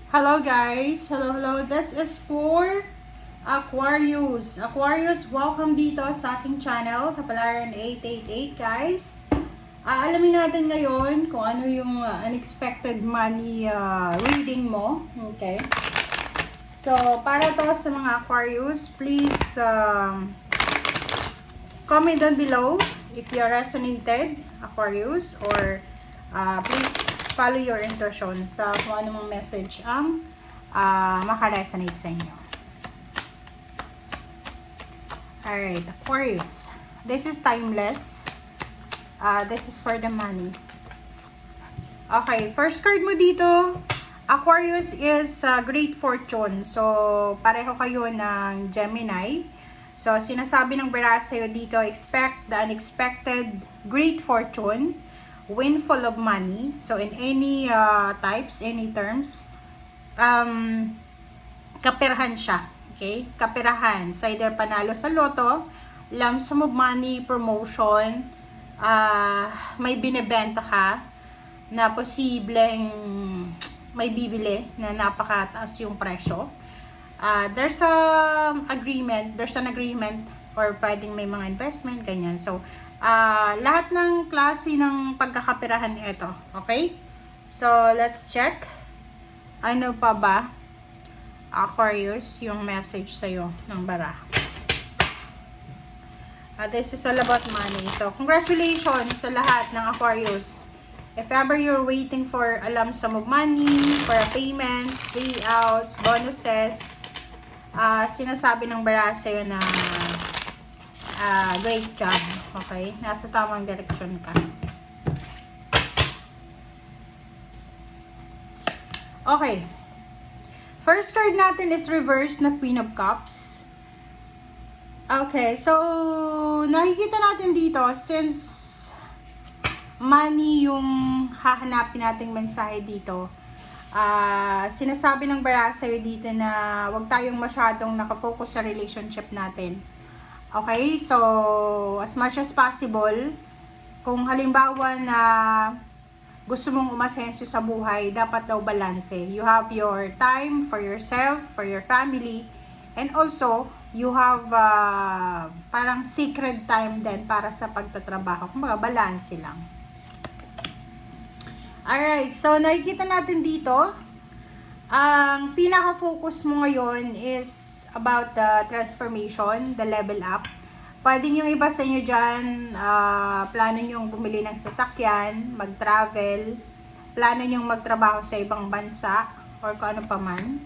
Hello guys! Hello. This is for Aquarius. Aquarius, welcome dito sa aking channel, Kapalaran 888 guys. Alamin natin ngayon kung ano yung unexpected money reading mo. Okay. So, para to sa mga Aquarius, please comment down below if you resonated, Aquarius, or please follow your intuition sa kung anong message ang makaresonate sa inyo. Alright, Aquarius. This is timeless. This is for the money. Okay, first card mo dito, Aquarius, is Great Fortune. So, pareho kayo ng Gemini. So, sinasabi ng Beras sa'yo dito, expect the unexpected great fortune, windfall of money. So, in any types, any terms, kaperahan siya. Okay? Kaperahan. So, either panalo sa loto, lump sum of money, promotion, may binibenta ka, na posibleng may bibili na napakataas yung presyo. There's an agreement or pwedeng may mga investment, ganyan. So, lahat ng klase ng pagkakapirahan ito. Okay? So, let's check. Ano pa ba, Aquarius, yung message sa'yo ng bara? This is all about money. So, congratulations sa lahat ng Aquarius. If ever you're waiting for a lump sum of money, for a payments, payouts, bonuses, sinasabi ng bara sa'yo na great job. Okay? Nasa tamang direksyon ka. Okay. First card natin is reverse na Queen of Cups. Okay. So, nakikita natin dito, since money yung hahanapin nating mensahe dito, sinasabi ng bara sa'yo dito na huwag tayong masyadong nakafocus sa relationship natin. Okay? So, as much as possible, kung halimbawa na gusto mong umasenso sa buhay, dapat daw balanse. You have your time for yourself, for your family, and also, you have parang sacred time din para sa pagtatrabaho. Kumbaga, balanse lang. Alright, so nakikita natin dito, ang pinaka-focus mo ngayon is about the transformation, the level up. Pwede yung iba sa inyo dyan, plano nyong bumili ng sasakyan, mag-travel, plano nyong magtrabaho sa ibang bansa, or kung ano pa man.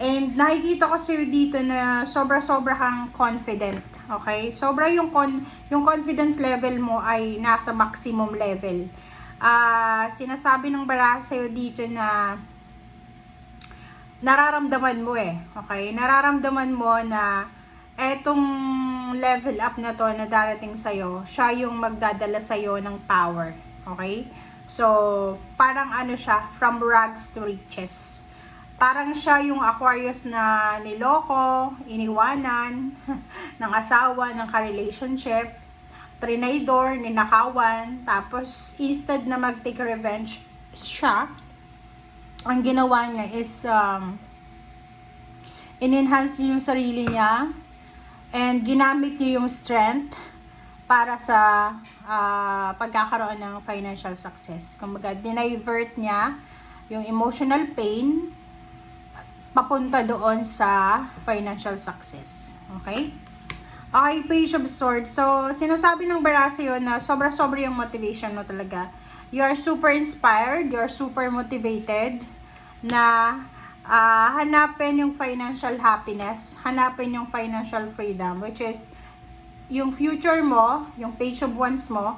And nakikita ko sa'yo dito na sobra-sobra kang confident. Okay? Sobra yung confidence level mo ay nasa maximum level. Sinasabi ng bara sa'yo dito na nararamdaman mo okay? Nararamdaman mo na etong level up na to na darating sa'yo, siya yung magdadala sa'yo ng power. Okay? So, parang ano siya, from rags to riches. Parang siya yung Aquarius na niloko, iniwanan, ng asawa, ng ka-relationship, trinidor, ninakawan, tapos instead na mag-take revenge siya, ang ginawa niya is in-enhance niya yung sarili niya and ginamit niya yung strength para sa pagkakaroon ng financial success. Kumbaga, dinivert niya yung emotional pain papunta doon sa financial success. Okay? Okay, Page of Swords. So, sinasabi ng bara sa'yo na sobra-sobra yung motivation mo talaga. You are super inspired, you are super motivated na hanapin yung financial happiness, hanapin yung financial freedom, which is yung future mo, yung Page of Wands mo,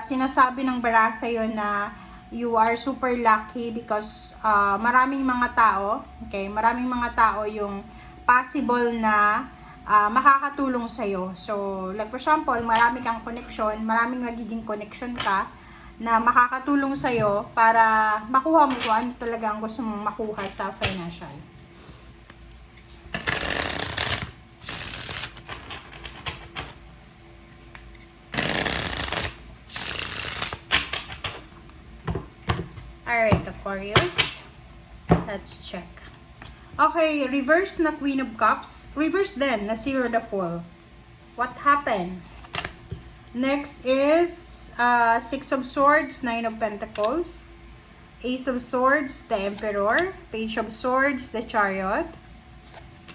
sinasabi ng bara sa'yo na you are super lucky because maraming mga tao, okay, maraming mga tao yung possible na makakatulong sa'yo. So, like for example, marami kang connection, maraming magiging connection ka na makakatulong sa'yo para makuha mo kung ano talaga ang gusto mong makuha sa financial. Alright, Aquarius. Let's check. Okay, reverse na Queen of Cups. Reverse din na Zero the Fool. What happened? Next is Six of Swords, Nine of Pentacles, Ace of Swords, the Emperor, Page of Swords, the Chariot,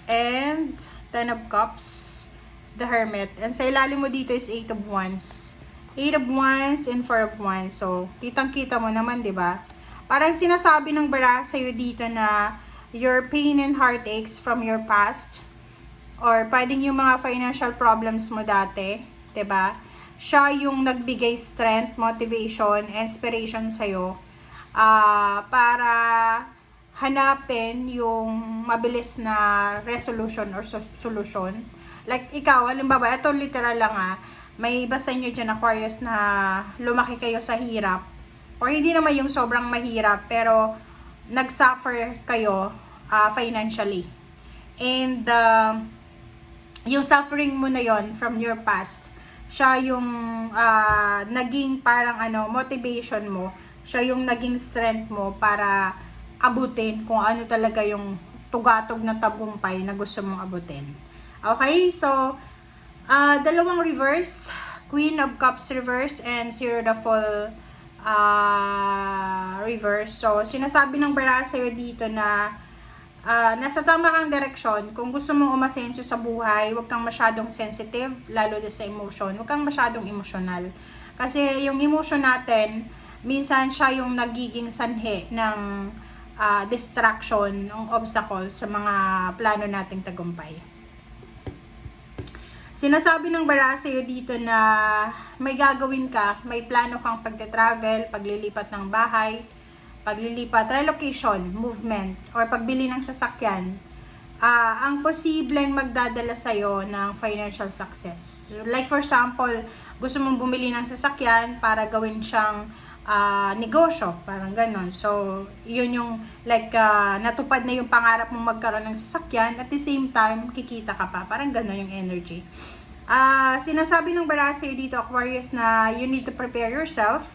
and Ten of Cups, the Hermit. And sa ilalim mo dito is Eight of Wands. Eight of Wands and Four of Wands. So, kitang-kita mo naman, di ba? Parang sinasabi ng bara sa'yo dito na your pain and heartaches from your past, or pwedeng yung mga financial problems mo dati, di ba? Siya yung nagbigay strength, motivation, inspiration sa'yo para hanapin yung mabilis na resolution or solution. Like ikaw, halimbawa, ito literal lang may iba sa inyo dyan, Aquarius, na lumaki kayo sa hirap. Or hindi naman yung sobrang mahirap, pero nag-suffer kayo financially. And yung suffering mo na yon from your past, siya yung naging parang motivation mo, siya yung naging strength mo para abutin kung ano talaga yung tugatog na tagumpay na gusto mong abutin. Okay, so dalawang reverse, Queen of Cups reverse and Zero the Fool reverse. So sinasabi ng bara sa'yo dito na nasa tama kang direksyon. Kung gusto mong umasenso sa buhay, huwag kang masyadong sensitive, lalo na sa emotion. Huwag kang masyadong emotional. Kasi yung emotion natin, minsan siya yung nagiging sanhi ng distraction, ng obstacle sa mga plano nating tagumpay. Sinasabi ng bara sa'yo dito na may gagawin ka, may plano kang pagte-travel, paglilipat ng bahay, paglilipat, relocation, movement, or pagbili ng sasakyan, ang posibleng magdadala sa'yo ng financial success. Like for example, gusto mong bumili ng sasakyan para gawin siyang negosyo, parang ganon. So, yun yung like natupad na yung pangarap mong magkaroon ng sasakyan, at the same time, kikita ka pa. Parang ganon yung energy. Sinasabi ng bara sa'yo dito, Aquarius, na you need to prepare yourself.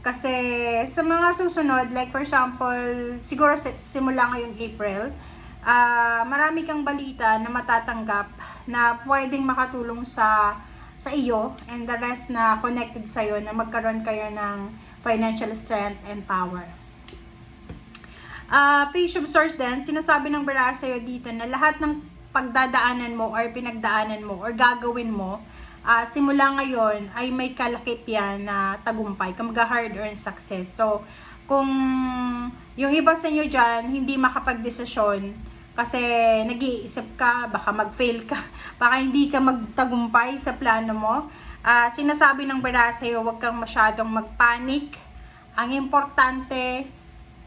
Kasi sa mga susunod, like for example, siguro simula ngayong April, marami kang balita na matatanggap na pwedeng makatulong sa iyo and the rest na connected sa iyo, na magkaroon kayo ng financial strength and power. Page of Swords din, sinasabi ng bara sa'yo dito na lahat ng pagdadaanan mo or pinagdaanan mo or gagawin mo, simula ngayon ay may kalakip yan na tagumpay, kumbaga hard-earned success. So, kung yung iba sa inyo dyan, hindi makapag-desisyon kasi nag-iisip ka, baka mag-fail ka, baka hindi ka magtagumpay sa plano mo, sinasabi ng bara sa'yo, huwag kang masyadong mag-panic. Ang importante,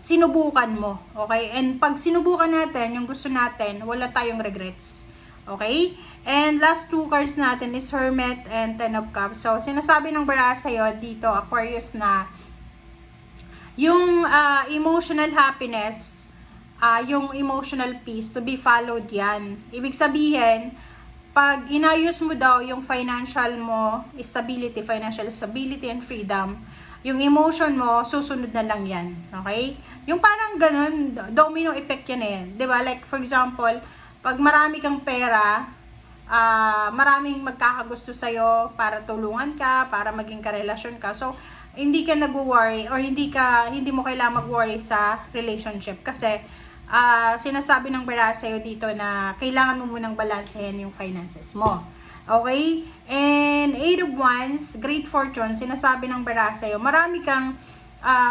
sinubukan mo, okay? And pag sinubukan natin, yung gusto natin, wala tayong regrets, okay? And last two cards natin is Hermit and Ten of Cups. So, sinasabi ng bara sa'yo dito, Aquarius, na yung emotional happiness, yung emotional peace, to be followed yan. Ibig sabihin, pag inayos mo daw yung financial mo, stability, financial stability and freedom, yung emotion mo, susunod na lang yan. Okay? Yung parang ganun, domino effect yan eh. Diba? Like, for example, pag marami kang pera, maraming magkakagusto sa'yo para tulungan ka, para maging karelasyon ka. So, hindi ka nag-worry or hindi mo kailangan mag-worry sa relationship. Kasi, sinasabi ng bara sa'yo dito na kailangan mo munang balansehin yung finances mo. Okay? And Eight of Wands, Great Fortune, sinasabi ng bara sa'yo, marami kang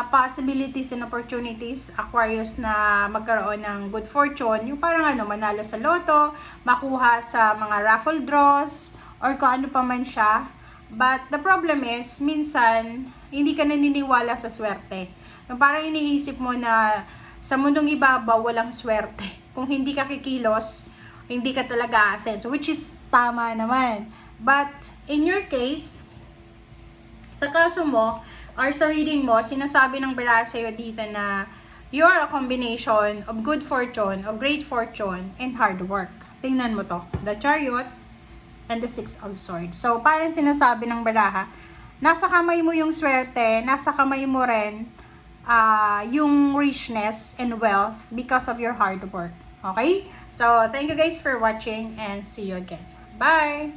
possibilities and opportunities, Aquarius, na magkaroon ng good fortune. Yung parang manalo sa loto, makuha sa mga raffle draws, or kung ano pa man siya. But the problem is, minsan, hindi ka naniniwala sa swerte. Yung parang iniisip mo na sa mundong ibabaw, walang swerte. Kung hindi ka kikilos, hindi ka talaga asenso, which is tama naman. But in your case, sa kaso mo, or sa reading mo, sinasabi ng bara sa'yo dito na you are a combination of good fortune, of great fortune, and hard work. Tingnan mo to. The Chariot and the Six of Swords. So, parang sinasabi ng baraha, nasa kamay mo yung swerte, nasa kamay mo rin yung richness and wealth because of your hard work. Okay? So, thank you guys for watching and see you again. Bye!